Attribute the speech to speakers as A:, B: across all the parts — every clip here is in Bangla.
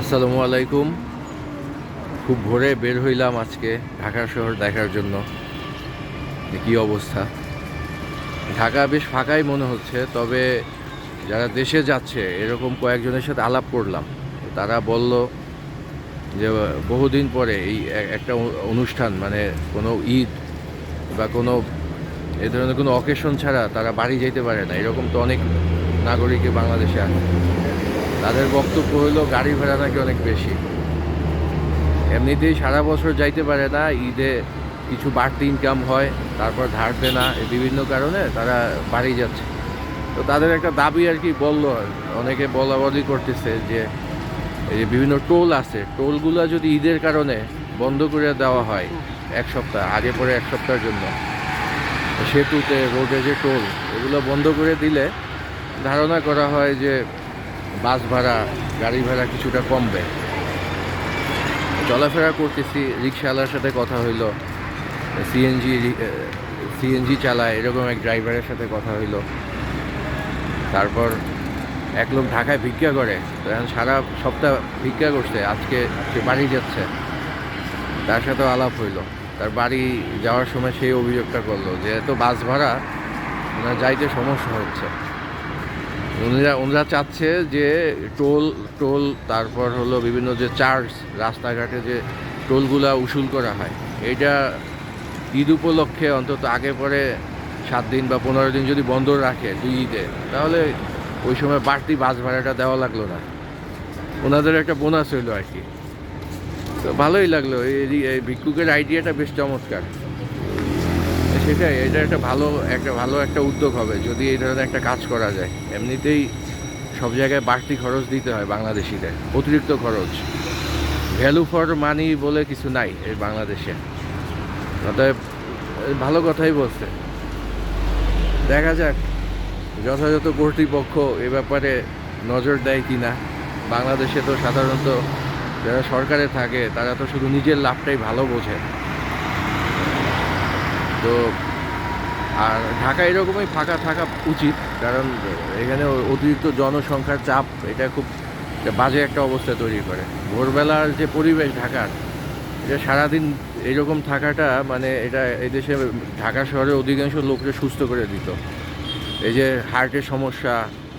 A: আসসালামু আলাইকুম। খুব ভোরে বের হইলাম আজকে ঢাকা শহর দেখার জন্য যে কী অবস্থা। ঢাকা বেশ ফাঁকাই মনে হচ্ছে, তবে যারা দেশে যাচ্ছে এরকম কয়েকজনের সাথে আলাপ করলাম। তারা বলল যে বহুদিন পরে এই একটা অনুষ্ঠান, মানে কোনো ঈদ বা কোনো এ ধরনের কোনো অকেশন ছাড়া তারা বাড়ি যেতে পারে না। এরকম তো অনেক নাগরিকই বাংলাদেশে আছে। তাদের বক্তব্য হলো গাড়ি ভাড়া নাকি অনেক বেশি, এমনিতেই সারা বছর যাইতে পারে না, ঈদে কিছু বাড়তি ইনকাম হয়, তারপর ধার দেনা, এই বিভিন্ন কারণে তারা বাড়ি যাচ্ছে। তো তাদের একটা দাবি আর কি বললো, অনেকে বলা বলি করতেছে যে এই যে বিভিন্ন টোল আছে, টোলগুলো যদি ঈদের কারণে বন্ধ করে দেওয়া হয় এক সপ্তাহ আগে পরে, এক সপ্তাহের জন্য সেতুতে রোডে যে টোল, এগুলো বন্ধ করে দিলে ধারণা করা হয় যে বাস ভাড়া, গাড়ি ভাড়া কিছুটা কমবে। চলাফেরা করতেছি, রিক্সাওয়ালার সাথে কথা হইলো, সিএনজি সিএনজি চালায় এরকম এক ড্রাইভারের সাথে কথা হইলো। তারপর এক লোক ঢাকায় ভিক্ষা করে, তো এখন সারা সপ্তাহ ভিক্ষা করছে, আজকে সে বাড়ি যাচ্ছে, তার সাথেও আলাপ হইলো। তার বাড়ি যাওয়ার সময় সেই অভিযোগটা করলো যে এত বাস ভাড়া ওনার যাইতে সমস্যা হচ্ছে। ওনারা চাচ্ছে যে টোল টোল তারপর হলো বিভিন্ন যে চার্জ, রাস্তাঘাটে যে টোলগুলা উসুল করা হয়, এইটা ঈদ উপলক্ষে অন্তত আগে পরে 7 দিন বা 15 দিন যদি বন্ধ রাখে দুই ঈদে, তাহলে ওই সময় বাড়তি বাস ভাড়াটা দেওয়া লাগলো না, ওনাদের একটা বোনাস হইলো আর কি। তো ভালোই লাগলো, এই ভিক্ষুকের আইডিয়াটা বেশ চমৎকার। সেটাই, এটা একটা ভালো উদ্যোগ হবে যদি এই ধরনের একটা কাজ করা যায়। এমনিতেই সব জায়গায় বাড়তি খরচ দিতে হয় বাংলাদেশিদের, অতিরিক্ত খরচ, ভ্যালু ফর মানি বলে কিছু নাই এই বাংলাদেশে। অতএব ভালো কথাই বলছে। দেখা যাক যথাযথ কর্তৃপক্ষ এ ব্যাপারে নজর দেয় কি না। বাংলাদেশে তো সাধারণত যারা সরকারে থাকে তারা তো শুধু নিজের লাভটাই ভালো বোঝে। তো আর ঢাকা এরকমই ফাঁকা থাকা উচিত, কারণ এখানে অতিরিক্ত জনসংখ্যার চাপ এটা খুব বাজে একটা অবস্থা তৈরি করে। ভোরবেলার যে পরিবেশ ঢাকার, এটা সারাদিন এরকম থাকাটা, মানে এটা এই দেশে ঢাকা শহরের অধিকাংশ লোককে সুস্থ করে দিত। এই যে হার্টের সমস্যা,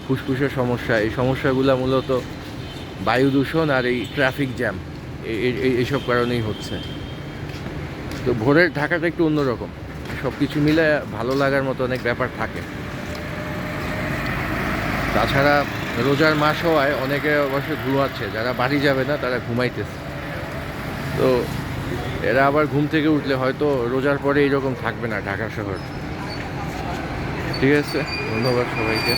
A: ফুসফুসের সমস্যা, এই সমস্যাগুলো মূলত বায়ু দূষণ আর এই ট্রাফিক জ্যাম, এইসব কারণেই হচ্ছে। তো ভোরের ঢাকাটা একটু অন্যরকম, সব কিছু মিলে ভালো লাগার মতো অনেক ব্যাপার থাকে। তাছাড়া রোজার মাস হওয়ায় অনেকে অবশ্য ঘুমাচ্ছে, যারা বাড়ি যাবে না তারা ঘুমাইতেছে। তো এরা আবার ঘুম থেকে উঠলে হয়তো রোজার পরে এইরকম থাকবে না ঢাকা শহর। ঠিক আছে, ধন্যবাদ সবাইকে।